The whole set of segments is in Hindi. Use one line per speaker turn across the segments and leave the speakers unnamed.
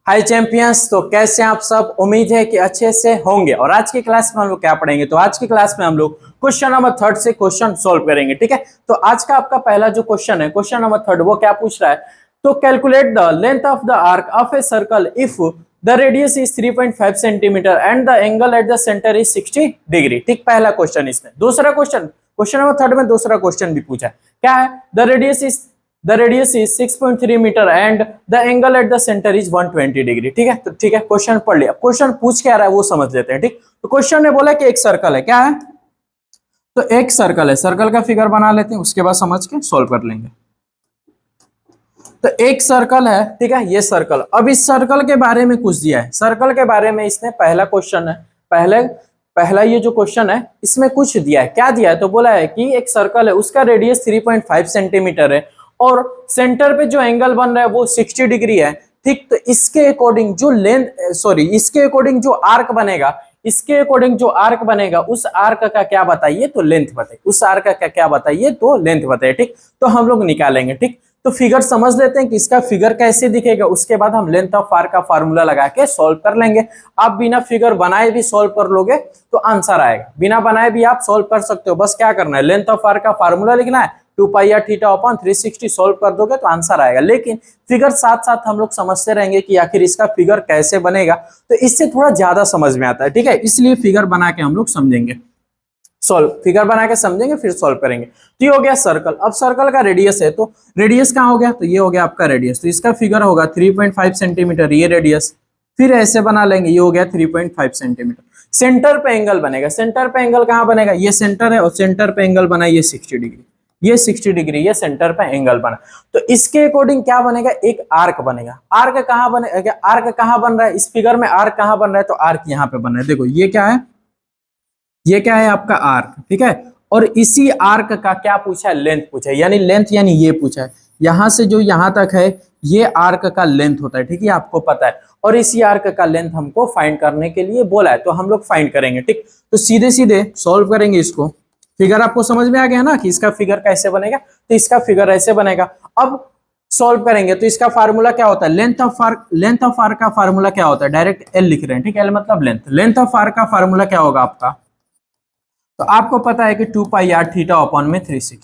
हाय चैंपियंस, तो कैसे आप सब? उम्मीद है कि अच्छे से होंगे। और आज की क्लास में हम लोग क्या पढ़ेंगे? तो आज की क्लास में हम लोग क्वेश्चन नंबर 3 से क्वेश्चन सॉल्व करेंगे। ठीक है, तो आज का आपका पहला जो क्वेश्चन है, क्वेश्चन नंबर 3, वो क्या पूछ रहा है? तो calculate the length of the arc of a circle if the radius is 3.5 centimetre and the angle at the centre is 60 degree. ठीक, पहला क्वेश्चन इसमें। दूसरा क्वेश्चन, क्वेश्चन नंबर 3 में दूसरा क्वेश्चन भी पूछा है। क्या है? The radius is 6.3 metre and the angle at the center is 120 degree. ठीक है, तो ठीक है, क्वेश्चन पढ़ लिया। क्वेश्चन पूछ क्या रहा है वो समझ लेते हैं। ठीक, तो क्वेश्चन ने बोला कि एक सर्कल है। क्या है? तो एक सर्कल है, सर्कल का फिगर बना लेते हैं, उसके बाद समझ के सॉल्व कर लेंगे। तो एक सर्कल है, ठीक है, ये सर्कल। अब इस सर्कल के बारे में कुछ दिया है। सर्कल के बारे में इसने पहला क्वेश्चन है, पहला ये जो क्वेश्चन है इसमें कुछ दिया है। क्या दिया है? तो बोला है कि एक सर्कल है, उसका रेडियस 3.5 सेंटीमीटर है और सेंटर पे जो एंगल बन रहा है वो 60 डिग्री है। ठीक, तो इसके अकॉर्डिंग जो इसके अकॉर्डिंग जो आर्क बनेगा, उस आर्क का क्या बताइए? तो लेंथ बताइए। उस आर्क का क्या बताइए? तो लेंथ बताइए। ठीक, तो हम लोग निकालेंगे। ठीक, तो फिगर समझ लेते हैं कि इसका फिगर कैसे दिखेगा, उसके बाद हम लेंथ ऑफ आर्क का फार्मूला लगा के सॉल्व कर लेंगे। आप बिना फिगर बनाए भी सॉल्व कर लोगे तो आंसर आएगा, बिना बनाए भी आप सॉल्व कर सकते हो। बस क्या करना है, लेंथ ऑफ आर्क का फार्मूला लिखना है, 2 pi r theta upon 360 solve कर दोगे तो आंसर आएगा। लेकिन फिगर साथ साथ हम लोग समझते रहेंगे कि आखिर इसका फिगर कैसे बनेगा, तो इससे थोड़ा ज्यादा समझ में आता है। ठीक है, इसलिए फिगर बना के हम लोग समझेंगे, फिगर बना के समझेंगे फिर सॉल्व करेंगे। तो ये हो गया सर्कल। अब सर्कल का रेडियस है, तो रेडियस कहाँ हो गया? तो ये हो गया आपका रेडियस। तो इसका फिगर होगा 3.5 सेंटीमीटर, ये रेडियस। फिर ऐसे बना लेंगे, ये हो गया 3.5 सेंटीमीटर। सेंटर पे एंगल बनेगा। सेंटर पे एंगल कहाँ बनेगा? ये सेंटर है और सेंटर पे एंगल बना ये 60 डिग्री, ये 60 डिग्री, ये सेंटर पे एंगल बना। तो इसके अकॉर्डिंग क्या बनेगा? एक आर्क बनेगा। आर्क कहाँ बनेगा? आर्क कहाँ बन रहा है इस फिगर में? आर्क कहाँ बन रहा है? तो आर्क यहाँ पे बन रहा है। देखो ये क्या है? ये क्या है? आपका आर्क। ठीक है, और इसी आर्क का क्या पूछा है? लेंथ पूछा है, यानी लेंथ यानी ये पूछा है, यहां से जो यहां तक है ये आर्क का लेंथ होता है। ठीक है, आपको पता है। और इसी आर्क का लेंथ हमको फाइंड करने के लिए बोला है, तो हम लोग फाइंड करेंगे। ठीक, तो सीधे सीधे सॉल्व करेंगे इसको। फिगर आपको समझ में आ गया ना कि इसका फिगर कैसे बनेगा? तो इसका फिगर ऐसे बनेगा। अब सॉल्व करेंगे तो इसका फार्मूला क्या होता है? लेंथ ऑफ आर्क का फार्मूला क्या होता है? डायरेक्ट एल लिख रहे हैं। ठीक है, एल मतलब लेंथ ऑफ आर्क का फार्मूला क्या होगा आपका? तो आपको पता है कि 2 पाई आर थीटा अपॉन में 360।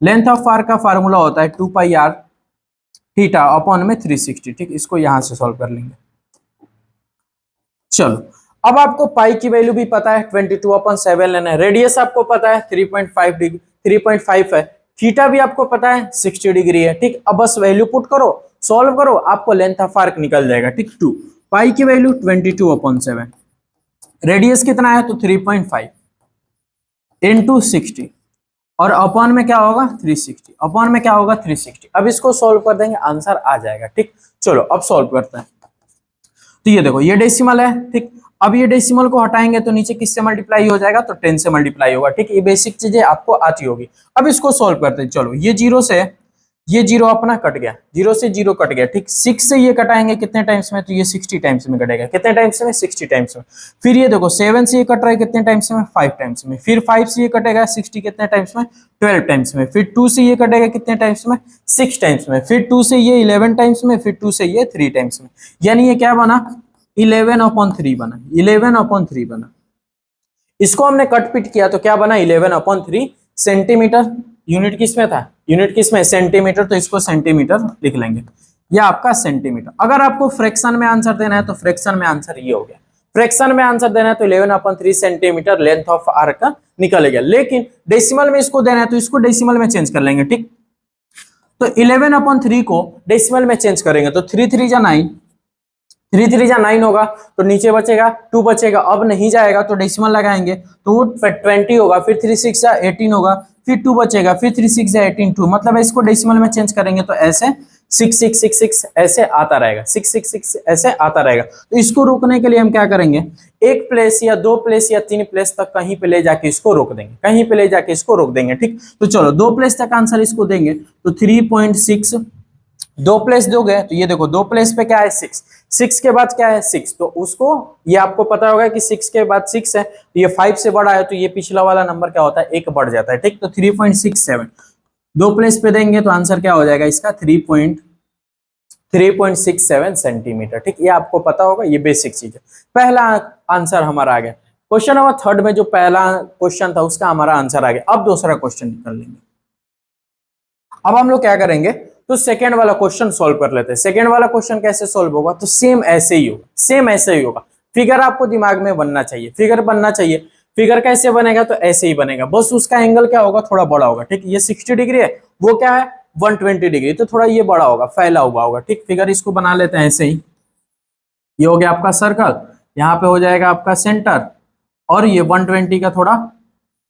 लेंथ ऑफ आर्क का फार्मूला होता है 2 पाई आर थीटा अपॉन में 360। ठीक, इसको यहां से सॉल्व कर लेंगे। चलो, अब आपको पाई की वैल्यू भी पता है, 22/7 लेना है। रेडियस आपको पता है 3.5 है। थीटा भी आपको पता है 60 डिग्री है। ठीक, अब बस वैल्यू पुट करो, सॉल्व करो, आपको लेंथ ऑफ आर्क निकल जाएगा। ठीक, 2 पाई की वैल्यू 22/7, रेडियस कितना है? तो 3.5 इंटू 60 और अपॉन में क्या होगा? 360। अपॉन में क्या होगा? 360। अब इसको सॉल्व कर देंगे, आंसर आ जाएगा। ठीक, चलो अब सॉल्व करते हैं। तो ये देखो, ये डेसिमल है। ठीक, अब ये डेसिमल को हटाएंगे तो नीचे किससे मल्टीप्लाई हो जाएगा? तो 10 से मल्टीप्लाई होगा। ठीक, ये बेसिक चीजें आपको आती होगी। अब इसको सॉल्व करते हैं। चलो, ये जीरो अपना कट गया, 0 से 0 कट गया। ठीक, 6 से ये कटाएंगे कितने टाइम्स में? तो ये 60 टाइम्स में कटेगा। कितने टाइम्स में? 60 टाइम्स में। फिर ये देखो 7 से ये कट रहा है कितने टाइम्स में? 5 टाइम्स में। फिर 5 से ये कटेगा 60 कितने टाइम्स में? 12 टाइम्स में। फिर 2 से ये कटेगा कितने टाइम्स में? 6 टाइम्स में। फिर 2 से ये 11 टाइम्स में। फिर 2 से ये 3 टाइम्स में। यानी ये क्या बना? 11/3 बना। 11/3 बना। इसको हमने कट पिट किया तो क्या बना? 11/3 सेंटीमीटर। यूनिट किस में था? यूनिट किस में? सेंटीमीटर। तो इसको सेंटीमीटर लिख लेंगे, यह आपका सेंटीमीटर। अगर आपको फ्रैक्शन में आंसर देना है तो फ्रैक्शन में आंसर ये हो गया। फ्रैक्शन में आंसर देना है तो 11/3 सेंटीमीटर लेंथ ऑफ आर्क का निकल गया। लेकिन डेसिमल में इसको देना है तो इसको डेसिमल में चेंज कर लेंगे। ठीक, तो 11/3 को डेसिमल में चेंज करेंगे तो 3 3 जा 9, 3 3 जा 9 होगा। तो नीचे बचेगा 2 बचेगा। अब नहीं जाएगा तो डेसिमल लगाएंगे तो वो 20 होगा। फिर 3 6 जा 18 होगा। फिर 2 बचेगा। फिर 3 6 जा 18 2, मतलब इसको डेसिमल में चेंज करेंगे तो ऐसे 6 6 6 6 ऐसे आता रहेगा। 6 6 6 ऐसे आता रहेगा। तो इसको रोकने के लिए हम क्या करेंगे? एक प्लेस या 2 प्लेस या 3 प्लेस तक कहीं पे ले जाके इसको रोक देंगे, कहीं पे ले जाके इसको रोक देंगे। ठीक, तो चलो 2 प्लेस तक आंसर इसको देंगे तो 3.6। 2 प्लेस दोगे तो ये देखो 2 प्लेस पे क्या है? 6। 6 के बाद क्या है? 6। तो उसको, ये आपको पता होगा कि 6 के बाद 6 है तो ये 5 से बड़ा है तो ये पिछला वाला नंबर क्या होता है? 1 बढ़ जाता है। ठीक, तो 3.67 2 प्लेस पे देंगे तो आंसर क्या हो जाएगा इसका? 3.67 सेंटीमीटर। ठीक, ये आपको पता होगा, ये बेसिक चीज है। पहला आंसर हमारा आ गया। क्वेश्चन नंबर 3 में जो पहला क्वेश्चन था उसका हमारा आंसर आ गया। अब दूसरा क्वेश्चन निकाल लेंगे। अब हम लोग क्या करेंगे, तो सेकेंड वाला क्वेश्चन सॉल्व कर लेते हैं। सेकेंड वाला क्वेश्चन कैसे सॉल्व होगा, तो सेम ऐसे ही होगा, सेम ऐसे ही होगा। फिगर आपको दिमाग में बनना चाहिए, फिगर बनना चाहिए। फिगर कैसे बनेगा, तो ऐसे ही बनेगा, बस उसका एंगल क्या होगा, थोड़ा बड़ा होगा। ठीक, ये 60 डिग्री है, वो क्या है 120 डिग्री, तो थोड़ा ये बड़ा होगा, फैला हुआ होगा। ठीक, फिगर इसको बना लेते हैं ऐसे ही। ये हो गया आपका सर्कल, यहाँ पे हो जाएगा आपका सेंटर, और ये 120 का थोड़ा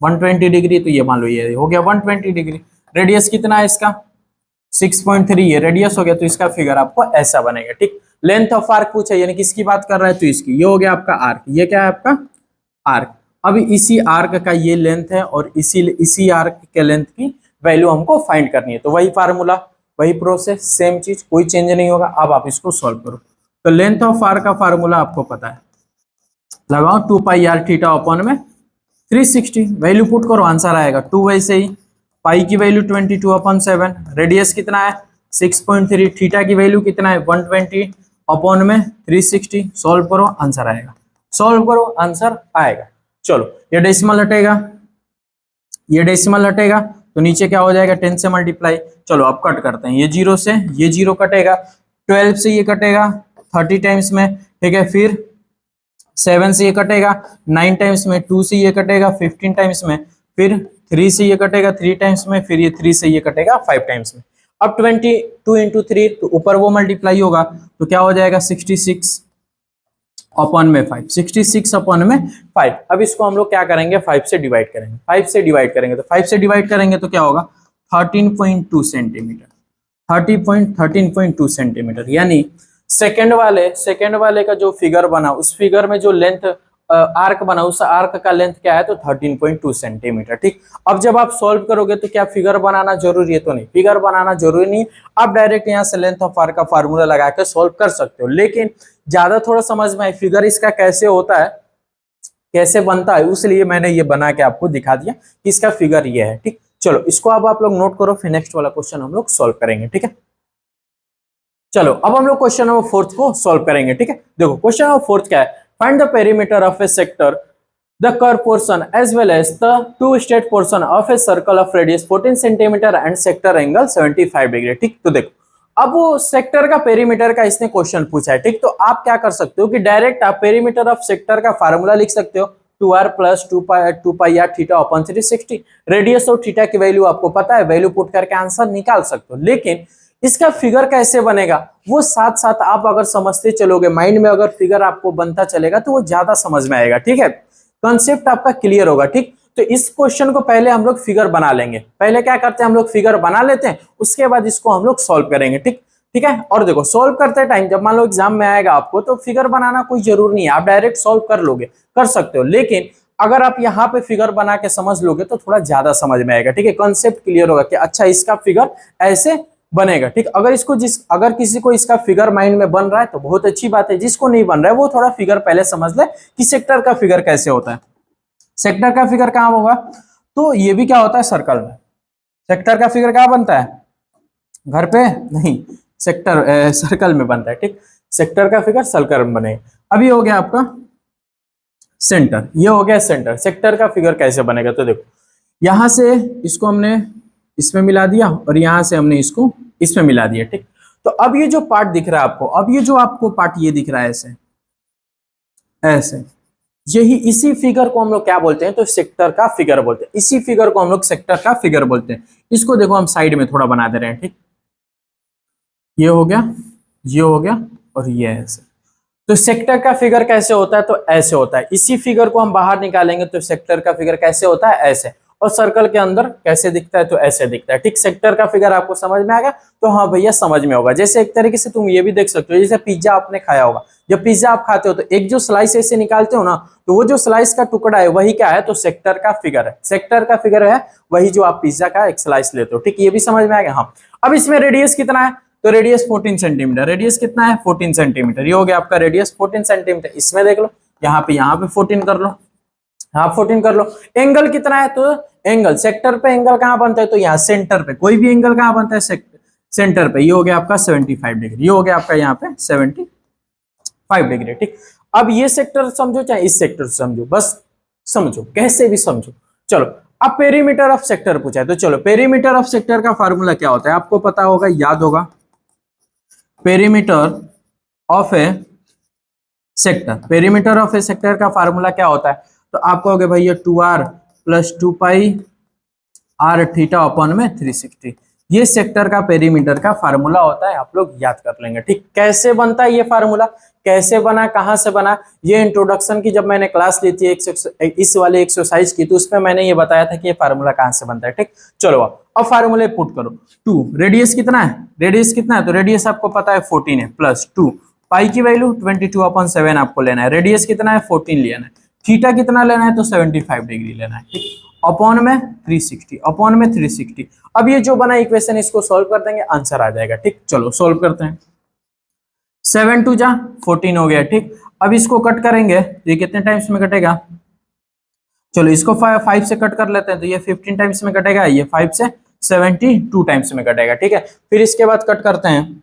120 डिग्री, तो ये मान लो ये हो गया 120 डिग्री। रेडियस कितना है इसका 6.3 ये रेडियस हो गया, तो इसका फिगर आपको ऐसा बनेगा। ठीक, लेंथ ऑफ आर्क पूछा, यानी किसकी बात कर रहा है, तो इसकी। ये हो गया आपका आर्क, ये क्या है आपका आर्क। अभी इसी आर्क का ये लेंथ है, और इसी आर्क के लेंथ की वैल्यू हमको फाइंड करनी है। तो वही फार्मूला, वही प्रोसेस, सेम चीज, कोई चेंज नहीं होगा। अब आप इसको सॉल्व करो। तो लेंथ ऑफ आर्क का फार्मूला आपको पता है, लगाओ 2 पाई आर थीटा अपॉन में 360, वैल्यू पुट करो, आंसर आएगा 2। वैसे ही पाई की वैल्यू 22/7, रेडियस कितना है 6.3, थीटा की वैल्यू कितना है 120 अपॉन में 360, सॉल्व करो, आंसर आएगा। सॉल्व करो, आंसर आएगा। चलो, ये डेसिमल हटेगा, ये डेसिमल हटेगा, तो नीचे क्या हो जाएगा 10 से मल्टीप्लाई। चलो अब कट करते हैं, ये 0 से ये 0 कटेगा, 12 से ये कटेगा 30 टाइम्स में, ठीक है। फिर 7 से ये कटेगा 9 टाइम्स में, 2 से ये कटेगा 15 टाइम्स में, फिर 3 से ये कटेगा 3 टाइम्स में, फिर ये 3 से ये कटेगा 5 टाइम्स में। अब 22 इंटू 3, तो ऊपर वो मल्टीप्लाई होगा, तो क्या हो जाएगा 66 अपॉन में 5, 66 अपॉन में 5। अब इसको हम लोग क्या करेंगे 5 से डिवाइड करेंगे, 5 से डिवाइड करेंगे, तो 5 से डिवाइड करेंगे तो क्या होगा 13.2 सेंटीमीटर, 13.2 सेंटीमीटर। यानी सेकेंड वाले का जो फिगर बना, उस फिगर में जो लेंथ आर्क बना, उस आर्क का लेंथ क्या है, तो 13.2 सेंटीमीटर। ठीक, अब जब आप सॉल्व करोगे तो क्या फिगर बनाना जरूरी है, तो नहीं, फिगर बनाना जरूरी नहीं। आप डायरेक्ट यहाँ से लेंथ ऑफ आर्क का फार्मूला लगा के सॉल्व कर सकते हो, लेकिन ज्यादा थोड़ा समझ में आए फिगर इसका कैसे होता है, कैसे बनता है, उसलिए मैंने ये बना के आपको दिखा दिया कि इसका फिगर ये है। ठीक, चलो इसको अब आप लोग नोट करो, फिर नेक्स्ट वाला क्वेश्चन हम लोग सॉल्व करेंगे। ठीक है, चलो अब हम लोग क्वेश्चन नंबर 4 को सॉल्व करेंगे। ठीक है, देखो क्वेश्चन नंबर 4 क्या है, find the perimeter of a sector, the curve portion as well as the two straight portion of a circle of radius 14 centimetre and sector angle 75 degree. ठीक, तो देखो अब वो सेक्टर का पेरीमीटर का इसने क्वेश्चन पूछा है। ठीक, तो आप क्या कर सकते हो कि डायरेक्ट आप पेरीमीटर ऑफ सेक्टर का फार्मूला लिख सकते हो, 2r plus 2 pi r theta upon 360। Radius और थीटा की वैल्यू आपको पता है, वैल्यू पुट करके आंसर निकाल सकते हो। लेकिन इसका फिगर कैसे बनेगा, वो साथ साथ आप अगर समझते चलोगे, माइंड में अगर फिगर आपको बनता चलेगा, तो वो ज्यादा समझ में आएगा। ठीक है, कॉन्सेप्ट आपका क्लियर होगा। ठीक, तो इस क्वेश्चन को पहले हम लोग फिगर बना लेंगे। पहले क्या करते हैं, हम लोग फिगर बना लेते हैं, उसके बाद इसको हम लोग सॉल्व करेंगे। ठीक, ठीक है। और देखो सॉल्व करते टाइम जब मान लो एग्जाम में आएगा आपको, तो फिगर बनाना कोई जरूरी नहीं है, आप डायरेक्ट सॉल्व कर लोगे, कर सकते हो। लेकिन अगर आप यहाँ पे फिगर बना के समझ लोगे तो थोड़ा ज्यादा समझ में आएगा। ठीक है, कॉन्सेप्ट क्लियर होगा कि अच्छा इसका फिगर ऐसे बनेगा। ठीक, अगर किसी को इसका फिगर माइंड में बन रहा है तो बहुत अच्छी बात है, जिसको नहीं बन रहा है वो थोड़ा फिगर पहले समझ ले कि सेक्टर का फिगर कैसे होता है। सेक्टर का फिगर कहाँ होगा, तो ये भी क्या होता है सर्कल में। सेक्टर का फिगर कहाँ बनता है, घर पे नहीं, सेक्टर सर्कल में बनता है। ठीक, सेक्टर का फिगर सर्कल में बनेगा। अभी हो गया आपका सेंटर, ये हो गया सेंटर। सेक्टर का फिगर कैसे बनेगा, तो देखो यहां से इसको हमने इसमें मिला दिया, और यहां से हमने इसको इसमें मिला दिया। ठीक, तो अब ये जो पार्ट दिख रहा है आपको, अब ये जो आपको पार्ट ये दिख रहा है ऐसे ऐसे, यही इसी फिगर को हम लोग क्या बोलते हैं, तो सेक्टर का फिगर बोलते हैं। इसी फिगर को हम लोग सेक्टर का फिगर बोलते हैं। इसको देखो हम साइड में थोड़ा बना दे रहे हैं। ठीक, ये हो गया, ये हो गया, और ये ऐसे। तो सेक्टर का फिगर कैसे होता है, तो ऐसे होता है। इसी फिगर को हम बाहर निकालेंगे तो सेक्टर का फिगर कैसे होता है, ऐसे। और सर्कल के अंदर कैसे दिखता है, तो ऐसे दिखता है। ठीक, सेक्टर का फिगर आपको समझ में आ गया, तो हाँ भैया समझ में होगा। जैसे एक तरीके से तुम ये भी देख सकते हो, जैसे पिज्जा आपने खाया होगा, जब पिज्जा आप खाते हो तो एक जो स्लाइस ऐसे निकालते हो ना, तो वो जो स्लाइस का टुकड़ा है वही क्या है, तो सेक्टर का फिगर है। सेक्टर का फिगर है वही जो आप पिज्जा का एक स्लाइस लेते हो। ठीक, ये भी समझ में आ गया। हाँ, अब इसमें रेडियस कितना है, तो रेडियस 14 सेंटीमीटर। रेडियस कितना है 14 सेंटीमीटर। ये हो गया आपका रेडियस 14 सेंटीमीटर। इसमें देख लो, यहाँ पे 14 कर लो, हाँ 14 कर लो। एंगल कितना है, तो एंगल सेक्टर पे एंगल कहाँ बनता है, तो यहाँ सेंटर पे। कोई भी एंगल कहाँ बनता है, सेंटर पे, ये हो गया आपका 75 डिग्री, ये हो गया आपका यहाँ पे 75 डिग्री। ठीक, अब ये सेक्टर समझो चाहे इस सेक्टर समझो, बस समझो कैसे भी समझो। चलो अब पेरीमीटर ऑफ सेक्टर पूछा है, तो चलो पेरीमीटर ऑफ सेक्टर का फार्मूला क्या होता है आपको पता होगा, याद होगा। Perimeter of a sector, perimeter of a sector का फार्मूला क्या होता है, तो आप कहोगे भैया 2r प्लस 2 पाई r थीटा अपॉन में 360, ये सेक्टर का पेरीमीटर का फार्मूला होता है, आप लोग याद कर लेंगे। ठीक, कैसे बनता है ये फार्मूला, कैसे बना, कहां से बना, ये इंट्रोडक्शन की जब मैंने क्लास ली थी इस वाले एक्सरसाइज की, तो उसमें मैंने ये बताया था कि ये फार्मूला कहां से बनता है। ठीक, चलो अब फार्मूले पुट करो। 2 रेडियस कितना है, रेडियस कितना है, तो रेडियस आपको पता है 14 है, प्लस 2 पाई की वैल्यू 22/7 आपको लेना है, रेडियस कितना है 14 लेना है, थीटा कितना लेना है तो 75 डिग्री लेना है। ठीक, अपॉन में 360, अपॉन में 360। अब ये जो बना इक्वेशन इसको सॉल्व कर देंगे, आंसर आ जाएगा। ठीक, चलो सॉल्व करते हैं। 7 2 जा 14 हो गया। ठीक, अब इसको कट करेंगे, ये कितने टाइम्स में कटेगा, चलो इसको 5 से कट कर लेते हैं, तो ये 15 टाइम्स में कटेगा, ये 5 से 72 टाइम्स में कटेगा। ठीक है, फिर इसके बाद कट करते हैं,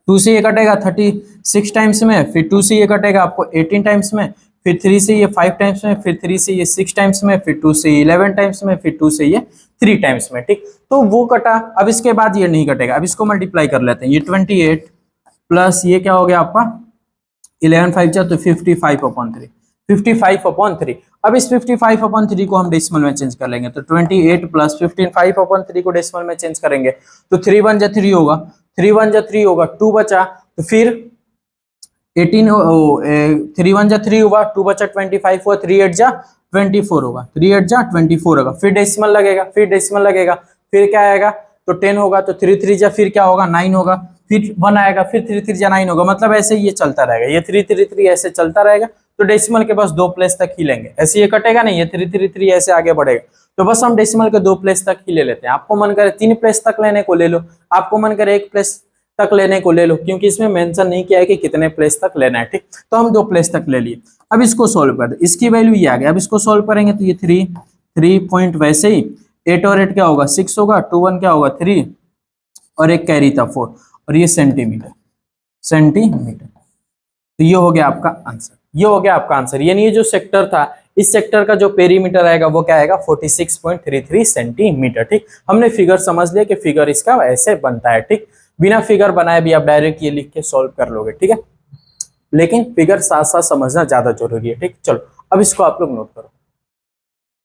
2 से ये कटेगा 36 टाइम्स में, फिर 2 से ये कटेगा आपको 18 टाइम्स में, फिर 3 से ये 5 टाइम्स में, फिर 3 से ये 6 टाइम्स में, फिर 2 से 11 टाइम्स में, फिर 2 से ये 3 टाइम्स में। ठीक, तो वो कटा, अब इसके बाद ये नहीं कटेगा, अब इसको मल्टीप्लाई कर लेते हैं, ये 28 प्लस ये क्या हो गया आपका 11 5 जा तो 55/3, 55/3। अब इस 55/3 को हम डेसिमल में चेंज कर लेंगे, तो 28 प्लस 55/3 को डेसिमल में चेंज करेंगे तो 3 1 जा 3 होगा, 3 1 जा 3 होगा, 2 बचा, तो फिर 18 3 1 जा 3 हुआ, 2 बचा 25 हुआ, 3 8 जा 24 होगा, 3 8 जा 24 होगा, फिर डेसिमल लगेगा, फिर डेसिमल लगेगा, फिर क्या आएगा तो 10 होगा, तो 3 3 जा फिर क्या होगा 9 होगा, फिर 1 आएगा, फिर 3 3 जा 9 होगा, मतलब ऐसे ये चलता रहेगा, ये 3 3 3 ऐसे चलता रहेगा, तो डेसिमल के बस 2 प्लेस तक ही लेंगे, ऐसे ये कटेगा नहीं, ये 3 3 3 ऐसे आगे बढ़ेगा, तो बस हम डेसिमल के 2 प्लेस तक ही ले लेते हैं। आपको मन करे 3 प्लेस तक लेने को ले लो, आपको मन करे 1 प्लेस तक लेने को ले लो, क्योंकि इसमें मेंशन नहीं किया है कि कितने प्लेस तक लेना है। ठीक, तो हम 2 प्लेस तक ले लिए। अब इसको सोल्व कर दे, इसकी वैल्यू ये आ गया, अब इसको सोल्व करेंगे तो ये 3 पॉइंट वैसे ही 8 और 8 क्या होगा 6 होगा, 2 1 क्या होगा 3 और एक कैरी था 4, और ये सेंटीमीटर, सेंटीमीटर। तो ये हो गया आपका आंसर, ये हो गया आपका आंसर, यानी ये जो सेक्टर था, इस सेक्टर का जो पेरीमीटर आएगा वो क्या आएगा 46.33 सेंटीमीटर। ठीक, हमने फिगर समझ लिया कि फिगर इसका ऐसे बनता है। ठीक, बिना फिगर बनाए भी आप डायरेक्ट ये लिख के सॉल्व कर लोगे। ठीक है, लेकिन फिगर साथ साथ समझना ज्यादा जरूरी है। ठीक, चलो अब इसको आप लोग नोट करो।